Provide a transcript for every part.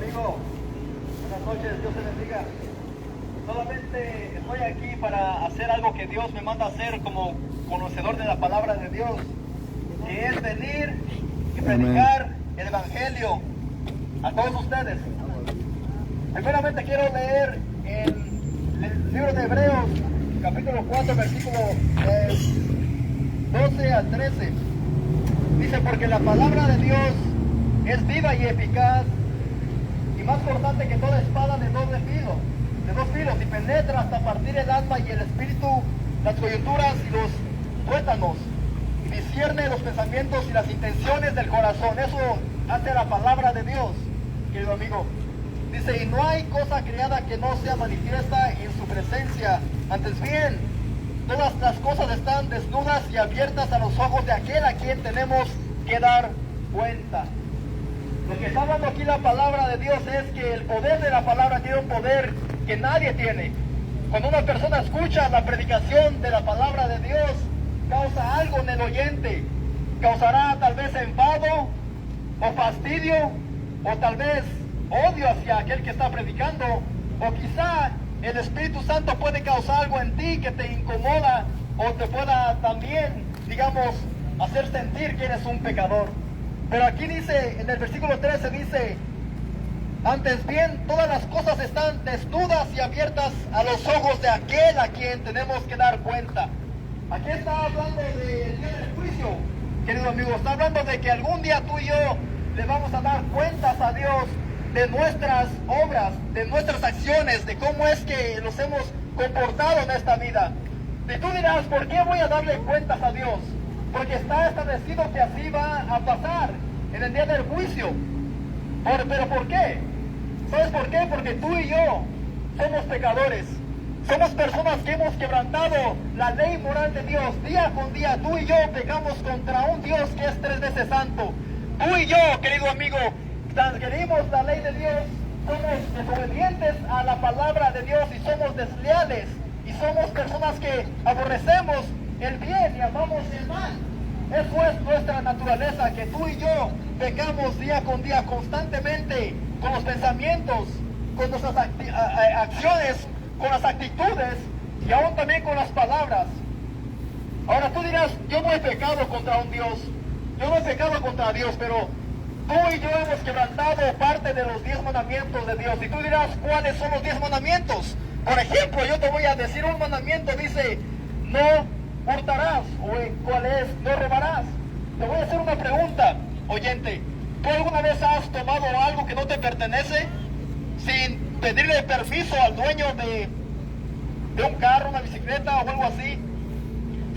amigo, buenas noches, Dios te bendiga. Solamente estoy aquí para hacer algo que Dios me manda a hacer como conocedor de la palabra de Dios, que es venir y predicar el Evangelio a todos ustedes. Primeramente quiero leer el libro de Hebreos, capítulo 4, versículo 12 al 13. Dice, porque la palabra de Dios es viva y eficaz y más cortante que toda espada de dos filos, y penetra hasta partir el alma y el espíritu, las coyunturas y los tuétanos, y discierne los pensamientos y las intenciones del corazón. Eso hace la palabra de Dios, querido amigo. Dice, y no hay cosa creada que no sea manifiesta en su presencia. Antes bien, todas las cosas están desnudas y abiertas a los ojos de aquel a quien tenemos que dar cuenta. Lo que está hablando aquí la palabra de Dios es que el poder de la palabra tiene un poder que nadie tiene. Cuando una persona escucha la predicación de la palabra de Dios, causa algo en el oyente. Causará tal vez enfado o fastidio, o tal vez odio hacia aquel que está predicando, o quizá el Espíritu Santo puede causar algo en ti que te incomoda, o te pueda también, digamos, hacer sentir que eres un pecador. Pero aquí dice, en el versículo 13 dice, antes bien, todas las cosas están desnudas y abiertas a los ojos de aquel a quien tenemos que dar cuenta. Aquí está hablando del día del juicio, querido amigo. Está hablando de que algún día tú y yo le vamos a dar cuentas a Dios de nuestras obras, de nuestras acciones, de cómo es que nos hemos comportado en esta vida. Y tú dirás, ¿por qué voy a darle cuentas a Dios? Porque está establecido que así va a pasar en el día del juicio. ¿Pero por qué? ¿Sabes por qué? Porque tú y yo somos pecadores. Somos personas que hemos quebrantado la ley moral de Dios. Día con día tú y yo pecamos contra un Dios que es 3 veces santo. Tú y yo, querido amigo, transgredimos la ley de Dios, somos desobedientes a la palabra de Dios y somos desleales. Y somos personas que aborrecemos el bien y amamos el mal. Eso es nuestra naturaleza, que tú y yo pecamos día con día constantemente con los pensamientos, con nuestras acciones, con las actitudes y aún también con las palabras. Ahora tú dirás, yo no he pecado contra un Dios, yo no he pecado contra Dios, pero tú y yo hemos quebrantado parte de los 10 mandamientos de Dios. Y tú dirás, ¿cuáles son los 10 mandamientos? Por ejemplo, yo te voy a decir un mandamiento, dice, no hurtarás, o cuál es, no robarás. Te voy a hacer una pregunta, oyente. ¿Tú alguna vez has tomado algo que no te pertenece sin pedirle permiso al dueño de un carro, una bicicleta o algo así?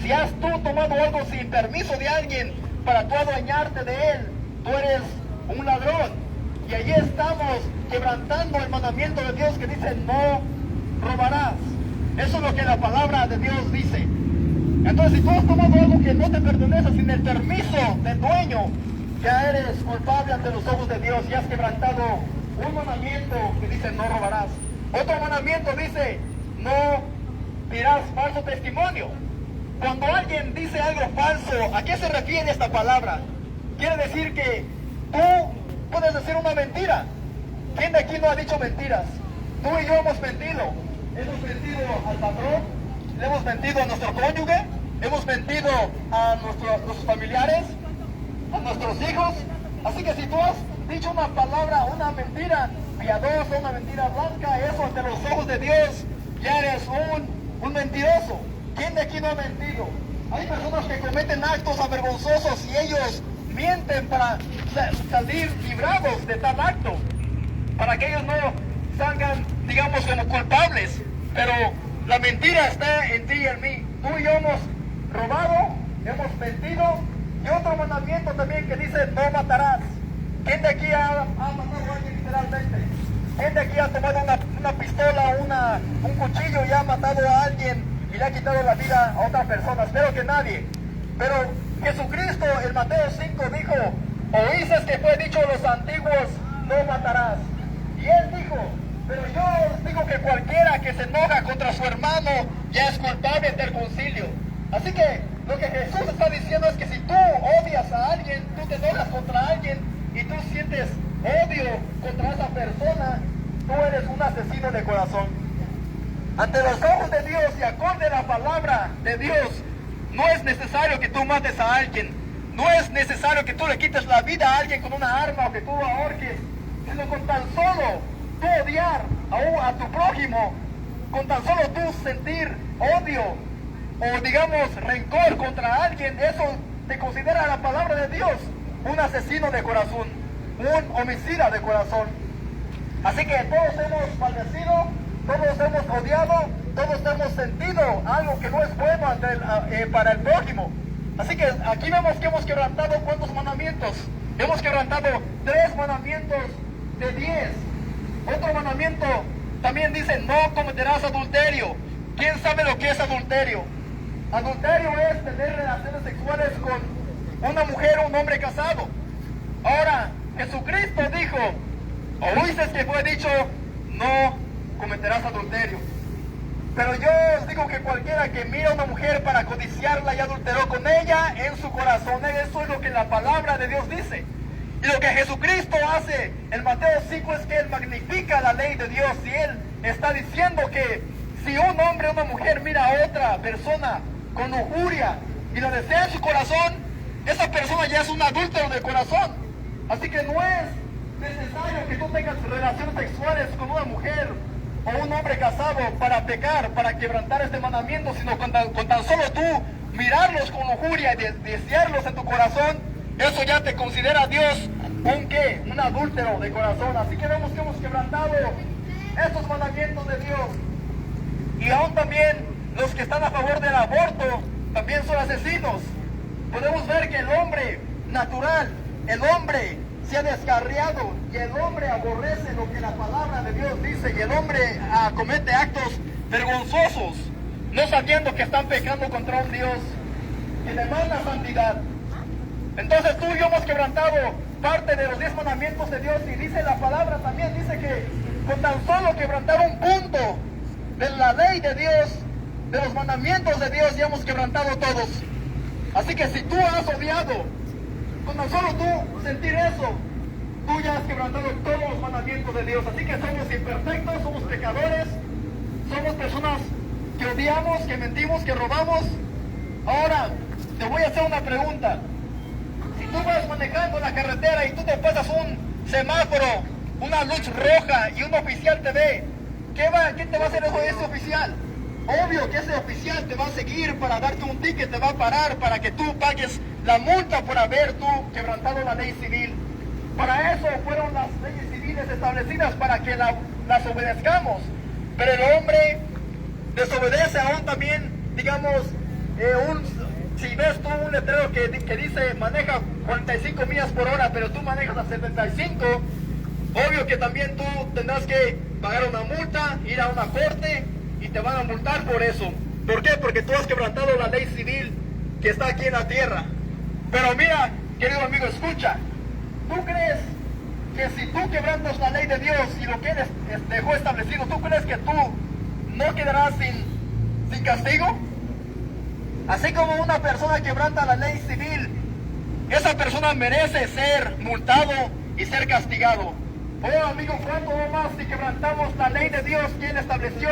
Si has tú tomado algo sin permiso de alguien para tú adueñarte de él, tú eres un ladrón. Y allí estamos quebrantando el mandamiento de Dios que dice no robarás. Eso es lo que la palabra de Dios dice. Entonces, si tú has tomado algo que no te pertenece sin el permiso del dueño, ya eres culpable ante los ojos de Dios y has quebrantado un mandamiento que dice no robarás. Otro mandamiento dice no dirás falso testimonio. Cuando alguien dice algo falso, ¿a qué se refiere esta palabra? Quiere decir que tú puedes decir una mentira. ¿Quién de aquí no ha dicho mentiras? Tú y yo hemos mentido. Hemos mentido al patrón, le hemos mentido a nuestro cónyuge, hemos mentido a nuestros familiares, a nuestros hijos. Así que si tú has dicho una palabra, una mentira piadosa, una mentira blanca, eso ante los ojos de Dios, ya eres un mentiroso. ¿Quién de aquí no ha mentido? Hay personas que cometen actos avergonzosos y ellos mienten para salir librados de tal acto, para que ellos no salgan, digamos, como culpables. Pero la mentira está en ti y en mí. Tú y yo hemos robado, hemos mentido. Y otro mandamiento también que dice no matarás. ¿Quién de aquí ha matado a alguien literalmente? ¿Quién de aquí ha tomado una pistola, un cuchillo y ha matado a alguien y le ha quitado la vida a otra persona? Espero que nadie. Pero Jesucristo en Mateo 5 dijo, oíste que fue dicho a los antiguos, no matarás. Y él dijo, pero yo os digo que cualquiera que se enoja contra su hermano ya es culpable del concilio. Así que lo que Jesús está diciendo es que si tú odias a alguien, tú te enojas contra alguien y tú sientes odio contra esa persona, asesino de corazón. Ante los ojos de Dios y acorde a la palabra de Dios, no es necesario que tú mates a alguien. No es necesario que tú le quites la vida a alguien con una arma o que tú lo ahorques, sino con tan solo tú odiar a tu prójimo, con tan solo tú sentir odio o digamos rencor contra alguien, eso te considera la palabra de Dios un asesino de corazón, un homicida de corazón. Así que todos hemos maldecido, todos hemos odiado, todos hemos sentido algo que no es bueno para el prójimo. Así que aquí vemos que hemos quebrantado ¿cuántos mandamientos? Hemos quebrantado 3 mandamientos de 10. Otro mandamiento también dice, no cometerás adulterio. ¿Quién sabe lo que es adulterio? Adulterio es tener relaciones sexuales con una mujer o un hombre casado. Ahora, Jesucristo dijo, oíste que fue dicho, no cometerás adulterio. Pero yo os digo que cualquiera que mira a una mujer para codiciarla y adulteró con ella en su corazón, eso es lo que la palabra de Dios dice. Y lo que Jesucristo hace en Mateo 5 es que Él magnifica la ley de Dios y Él está diciendo que si un hombre o una mujer mira a otra persona con lujuria y la desea en su corazón, esa persona ya es un adúltero de corazón. Así que no es necesario que tú tengas relaciones sexuales con una mujer o un hombre casado para pecar, para quebrantar este mandamiento, sino con tan solo tú mirarlos con lujuria y desearlos en tu corazón, eso ya te considera Dios un adúltero de corazón. Así que vemos que hemos quebrantado estos mandamientos de Dios. Y aún también los que están a favor del aborto también son asesinos. Podemos ver que el hombre natural, el hombre se ha descarriado y el hombre aborrece lo que la palabra de Dios dice y el hombre comete actos vergonzosos, no sabiendo que están pecando contra un Dios que demanda santidad. Entonces tú y yo hemos quebrantado parte de los 10 mandamientos de Dios y dice la palabra también, dice que con tan solo quebrantar un punto de la ley de Dios, de los mandamientos de Dios, ya hemos quebrantado todos. Así que si tú has odiado, con tan solo tú sentir eso, tú ya has quebrantado todos los mandamientos de Dios. Así que somos imperfectos, somos pecadores, somos personas que odiamos, que mentimos, que robamos. Ahora, te voy a hacer una pregunta. Si tú vas manejando la carretera y tú te pasas un semáforo, una luz roja y un oficial te ve, ¿qué te va a hacer ese oficial? Obvio que ese oficial te va a seguir para darte un ticket, te va a parar para que tú pagues la multa por haber tú quebrantado la ley civil. Para eso fueron las leyes civiles establecidas, para que las obedezcamos. Pero el hombre desobedece aún también, digamos, si ves tú un letrero que dice maneja 45 millas por hora, pero tú manejas a 75, obvio que también tú tendrás que pagar una multa, ir a una corte y te van a multar por eso. ¿Por qué? Porque tú has quebrantado la ley civil que está aquí en la tierra. Pero mira, querido amigo, escucha. ¿Tú crees que si tú quebrantas la ley de Dios y lo que Él dejó establecido, tú crees que tú no quedarás sin castigo? Así como una persona quebranta la ley civil, esa persona merece ser multado y ser castigado. Oh amigo, ¿cuánto más si quebrantamos la ley de Dios que Él estableció?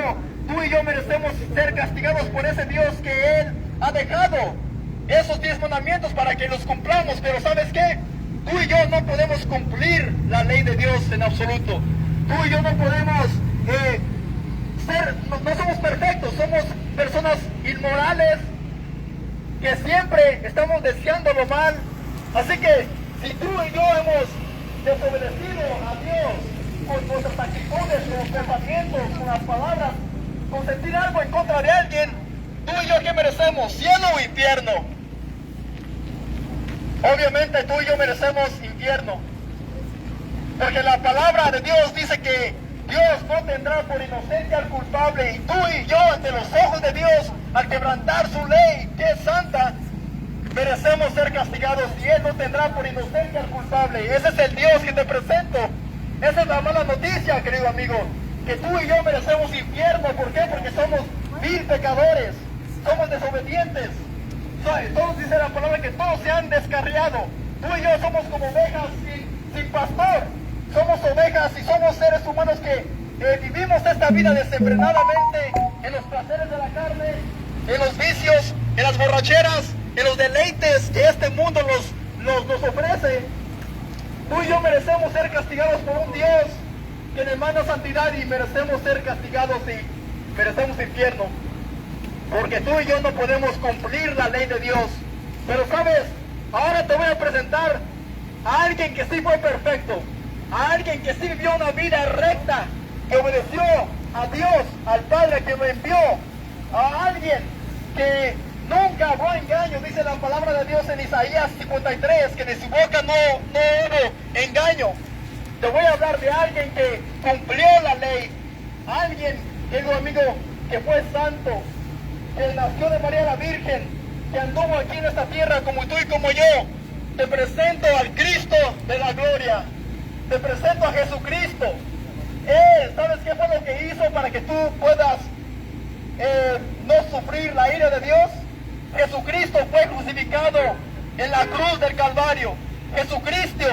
Tú y yo merecemos ser castigados por ese Dios que Él ha dejado esos 10 mandamientos para que los cumplamos. Pero ¿sabes qué? Tú y yo no podemos cumplir la ley de Dios en absoluto. Tú y yo no podemos no somos perfectos, somos personas inmorales que siempre estamos deseando lo mal. Así que si tú y yo hemos desobedecido a Dios con nuestras actitudes, con los pensamientos, con las palabras, con sentir algo en contra de alguien, tú y yo ¿qué merecemos? ¿Cielo o infierno? Obviamente tú y yo merecemos infierno, porque la palabra de Dios dice que Dios no tendrá por inocente al culpable, y tú y yo ante los ojos de Dios, al quebrantar su ley que es santa, merecemos ser castigados, y Él no tendrá por inocente al culpable. Ese es el Dios que te presento. Esa es la mala noticia, querido amigo, que tú y yo merecemos infierno. ¿Por qué? Porque somos vil pecadores, somos desobedientes. Todos dice la palabra que todos se han descarriado. Tú y yo somos como ovejas sin pastor. Somos ovejas y somos seres humanos que vivimos esta vida desenfrenadamente en los placeres de la carne, en los vicios, en las borracheras, en los deleites que este mundo nos ofrece, tú y yo merecemos ser castigados por un Dios que demanda santidad y merecemos ser castigados y merecemos infierno. Porque tú y yo no podemos cumplir la ley de Dios. Pero sabes, ahora te voy a presentar a alguien que sí fue perfecto, a alguien que sí vivió una vida recta, que obedeció a Dios, al Padre que lo envió, a alguien que nunca habló engaño. Dice la palabra de Dios en Isaías 53, que de su boca no hubo engaño. Te voy a hablar de alguien que cumplió la ley, alguien, querido amigo, que fue santo, que nació de María la Virgen, que anduvo aquí en esta tierra como tú y como yo. Te presento al Cristo de la gloria, te presento a Jesucristo. Él, ¿sabes qué fue lo que hizo para que tú puedas no sufrir la ira de Dios? Jesucristo fue crucificado en la cruz del Calvario. Jesucristo,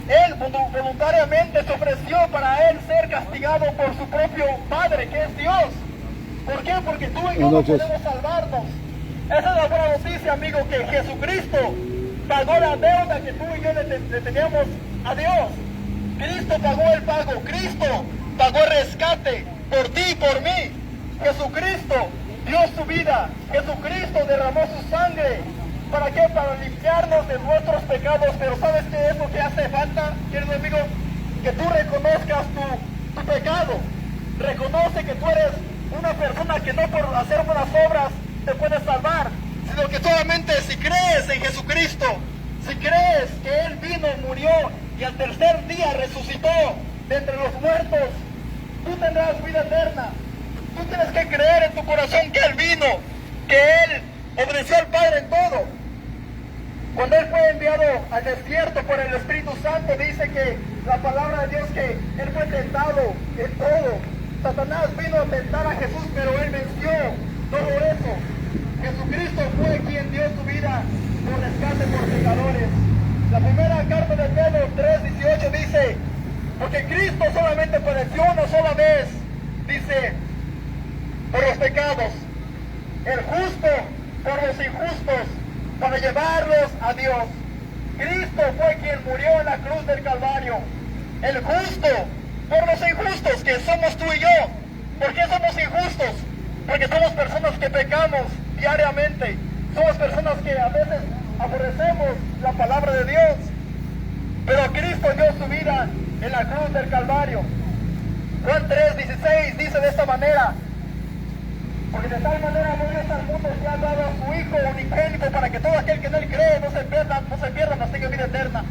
Él voluntariamente se ofreció para Él ser castigado por su propio Padre, que es Dios. ¿Por qué? Porque tú y yo no podemos salvarnos. Esa es la buena noticia, amigo, que Jesucristo pagó la deuda que tú y yo le teníamos a Dios. Cristo pagó el pago, Cristo pagó el rescate por ti y por mí. Jesucristo dio su vida, Jesucristo derramó su sangre. ¿Para qué? Para limpiarnos de nuestros pecados. Pero ¿sabes qué es lo que hace falta, querido amigo? Que tú reconozcas tu pecado. Reconoce que tú eres una persona que no por hacer buenas obras te puedes salvar, sino que solamente si crees en Jesucristo, si crees que Él vino, murió y al tercer día resucitó de entre los muertos, tú tendrás vida eterna. Tú tienes que creer en tu corazón que Él vino, que Él obedeció al Padre en todo. Cuando Él fue enviado al desierto por el Espíritu Santo, dice que la palabra de Dios, que Él fue tentado en todo. Satanás vino a tentar a Jesús, pero Él venció todo eso. Jesucristo fue quien dio su vida por rescate por pecadores. La primera carta de Pedro 3:18 dice, porque Cristo solamente padeció una sola vez, dice, por los pecados, el justo por los injustos, para llevarlos a Dios. Cristo fue quien murió en la cruz del Calvario, el justo por los injustos, que somos tú y yo. ¿Por qué somos injustos? Porque somos personas que pecamos diariamente, somos personas que a veces aborrecemos la palabra de Dios, pero Cristo dio su vida en la cruz del Calvario. Juan 3:16 dice de esta manera, porque de tal manera amó Dios al mundo que ha dado a su Hijo unigénito, para que todo aquel que en Él cree no se pierda, mas tenga vida eterna.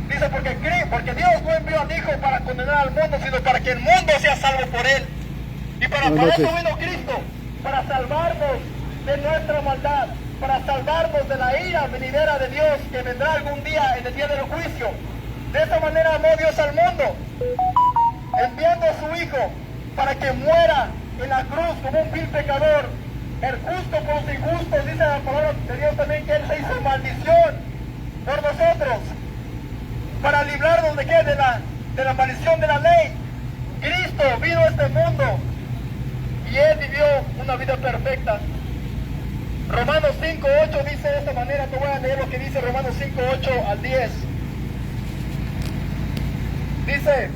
Dice, porque Dios no envió al Hijo para condenar al mundo, sino para que el mundo sea salvo por Él. Y para eso vino Cristo, para salvarnos de nuestra maldad, para salvarnos de la ira venidera de Dios que vendrá algún día en el día del juicio. De esta manera amó Dios al mundo, enviando a su Hijo para que muera en la cruz como un vil pecador, el justo por los injustos. Dice la palabra de Dios también que Él se hizo maldición por nosotros, para librarnos de qué, de la maldición de la ley. Cristo vino a este mundo y Él vivió una vida perfecta. Romanos 5:8 dice de esta manera, te voy a leer lo que dice Romanos 5:8 al 10. Dice,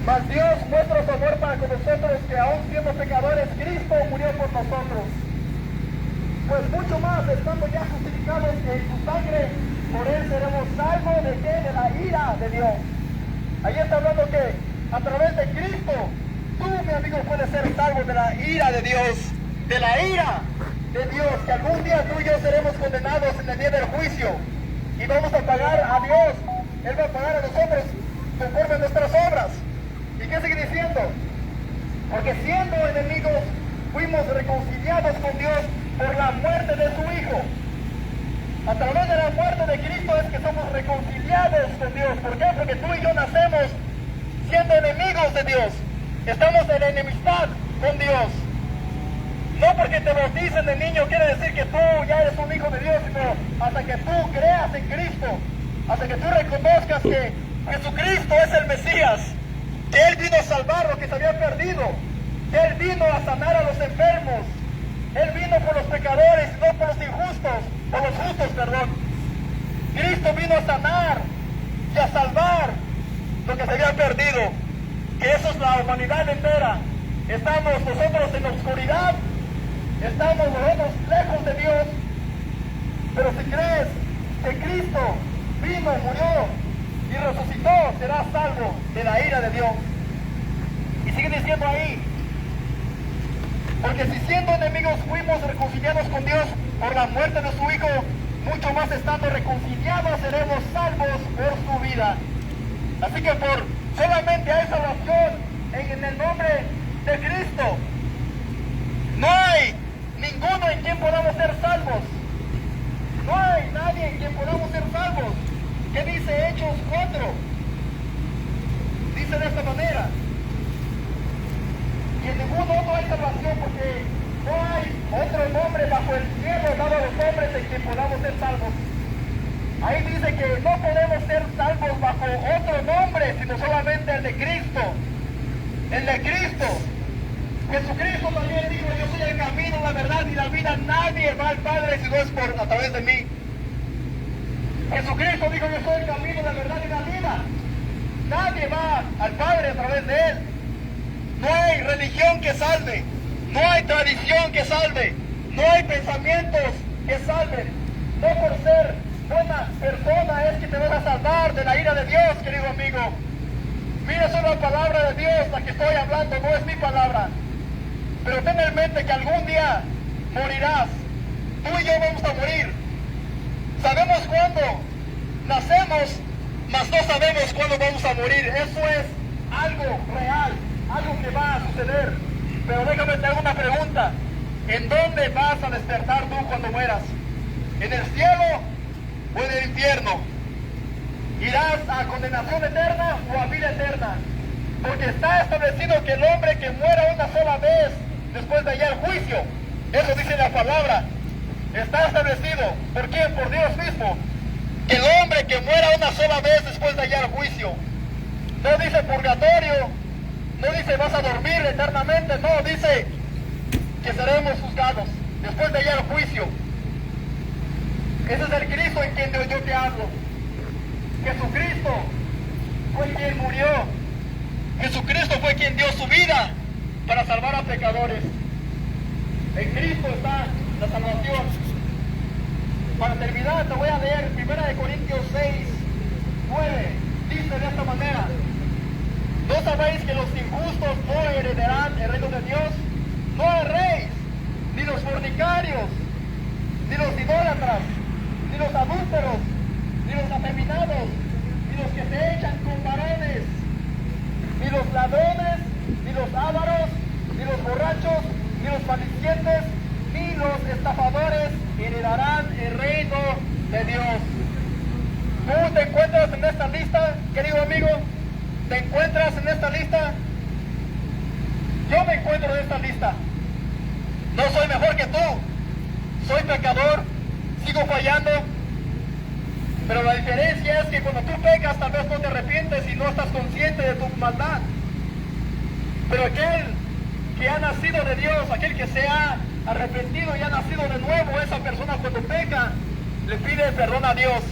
mas Dios muestra su amor para con nosotros, que aún siendo pecadores, Cristo murió por nosotros. Pues mucho más, estando ya justificados en su sangre, por Él seremos salvos de qué, de la ira de Dios. Ahí está hablando que a través de Cristo, tú, mi amigo, puedes ser salvo de la ira de Dios. De la ira de Dios, que algún día tú y yo seremos condenados en el día del juicio. Y vamos a pagar a Dios. Él va a pagar a nosotros conforme a nuestras obras. ¿Y qué sigue diciendo? Porque siendo enemigos, fuimos reconciliados con Dios por la muerte de su Hijo. A través de la muerte de Cristo es que somos reconciliados con Dios. ¿Por qué? Porque tú y yo nacemos siendo enemigos de Dios. Estamos en enemistad con Dios. No porque te bauticen de niño quiere decir que tú ya eres un hijo de Dios, sino hasta que tú creas en Cristo, hasta que tú reconozcas que Jesucristo es el Mesías, que Él vino a salvar lo que se había perdido, que Él vino a sanar a los enfermos, Él vino por los pecadores, no por los injustos, por los justos, perdón. Cristo vino a sanar y a salvar lo que se había perdido, que eso es la humanidad entera. Estamos nosotros en la oscuridad, estamos nosotros lejos de Dios, pero si crees que Cristo vino, murió y resucitó, serás salvo de la ira de Dios. Y sigue diciendo ahí, porque si siendo enemigos fuimos reconciliados con Dios por la muerte de su Hijo, mucho más estando reconciliados seremos salvos por su vida. Así que por solamente hay salvación en el nombre de Cristo. No hay ninguno en quien podamos ser salvos. No hay nadie en quien podamos ser salvos. ¿Qué dice Hechos 4? Dice de esta manera: y en ningún otro hay salvación, porque no hay otro nombre bajo el cielo dado a los hombres en quien podamos ser salvos. Ahí dice que no podemos ser salvos bajo otro nombre, sino solamente el de Cristo. El de Cristo. Jesucristo también dijo: yo soy el camino, la verdad y la vida. Nadie va al Padre si no es a través de mí. Jesucristo dijo: yo soy el camino, la verdad y la vida. Nadie va al Padre a través de Él. No hay religión que salve, no hay tradición que salve, no hay pensamientos que salven. No por ser buena persona es que te vas a salvar de la ira de Dios, querido amigo. Mira, es la palabra de Dios la que estoy hablando, no es mi palabra. Pero ten en mente que algún día morirás. Tú y yo vamos a morir. Sabemos cuándo nacemos, mas no sabemos cuándo vamos a morir. Eso es algo real, algo que va a suceder. Pero déjame te hago una pregunta. ¿En dónde vas a despertar tú cuando mueras? ¿En el cielo o en el infierno? ¿Irás a condenación eterna o a vida eterna? Porque está establecido que el hombre que muera una sola vez después de hallar juicio, eso dice la palabra, está establecido. ¿Por quién? Por Dios mismo. Que el hombre que muera una sola vez después de hallar juicio. No dice purgatorio, no dice vas a dormir eternamente, no, dice que seremos juzgados después de hallar juicio. Ese es el Cristo en quien yo te hablo. Jesucristo fue quien murió. Jesucristo fue quien dio su vida para salvar a pecadores. En Cristo está la salvación. Para terminar, te voy a leer 1 Corintios 6, 9. Dice de esta manera: ¿no sabéis que los injustos no heredarán el reino de Dios? No erréis, ni los fornicarios, ni los idólatras, ni los adúlteros, ni los afeminados, ni los que se echan con varones, ni los ladrones, ni los ávaros, ni los borrachos, ni los maldicientes, ni los estafadores heredarán el reino de Dios. ¿Tú te encuentras en esta lista, querido amigo? ¿Te encuentras en esta lista? Yo me encuentro en esta lista. No soy mejor que tú. Soy pecador, sigo fallando. Pero la diferencia es que cuando tú pecas, tal vez no te arrepientes y no estás consciente de tu maldad. Pero aquel que ha nacido de Dios, aquel que se ha arrepentido y ha nacido de nuevo, esa persona cuando peca, le pide perdón a Dios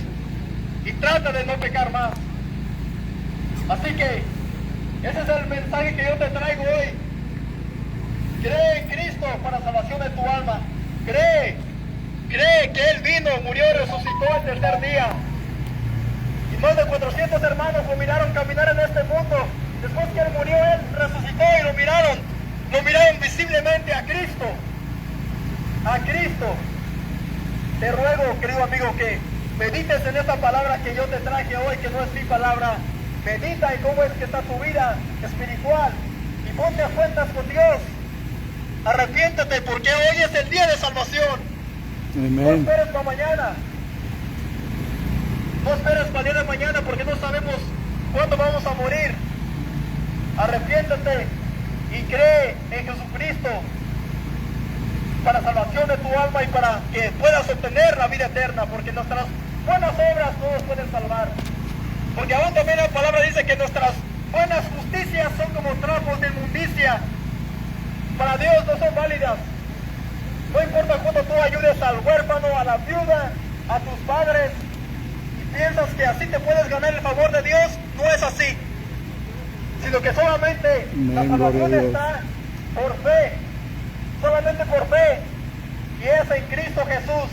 y trata de no pecar más. Así que ese es el mensaje que yo te traigo hoy. Cree en Cristo para salvación de tu alma. Cree que Él vino, murió y resucitó el tercer día. Y más de 400 hermanos lo miraron caminar en este mundo. Después que Él murió, Él resucitó y lo miraron visiblemente a Cristo. A Cristo. Te ruego, querido amigo, que medites en esta palabra que yo te traje hoy, que no es mi palabra. Medita en cómo es que está tu vida espiritual y ponte a cuentas con Dios. Arrepiéntete, porque hoy es el día de salvación. Amén. No esperes para mañana. No esperes para el día de mañana, porque no sabemos cuándo vamos a morir. Arrepiéntete y cree en Jesucristo para salvación de tu alma y para que puedas obtener la vida eterna, porque nuestras buenas obras no nos pueden salvar. Porque aún también la palabra dice que nuestras buenas justicias son como trapos de inmundicia. Para Dios no son válidas. No importa cuánto tú ayudes al huérfano, a la viuda, a tus padres, y piensas que así te puedes ganar el favor de Dios, no es así. Sino que solamente la salvación está por fe, solamente por fe, y es en Cristo Jesús,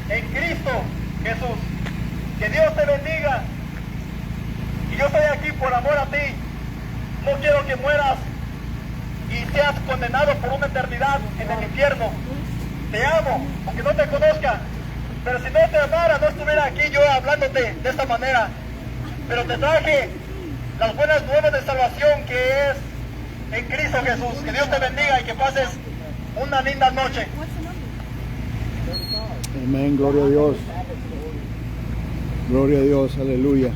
en Cristo Jesús. Que Dios te bendiga, y yo estoy aquí por amor a ti. No quiero que mueras y seas condenado por una eternidad en el infierno. Te amo, aunque no te conozca, pero si no te amara, no estuviera aquí yo hablándote de esta manera. Pero te traje las buenas nuevas de salvación, que es en Cristo Jesús. Que Dios te bendiga y que pases una linda noche. Amén, gloria a Dios. Gloria a Dios, aleluya.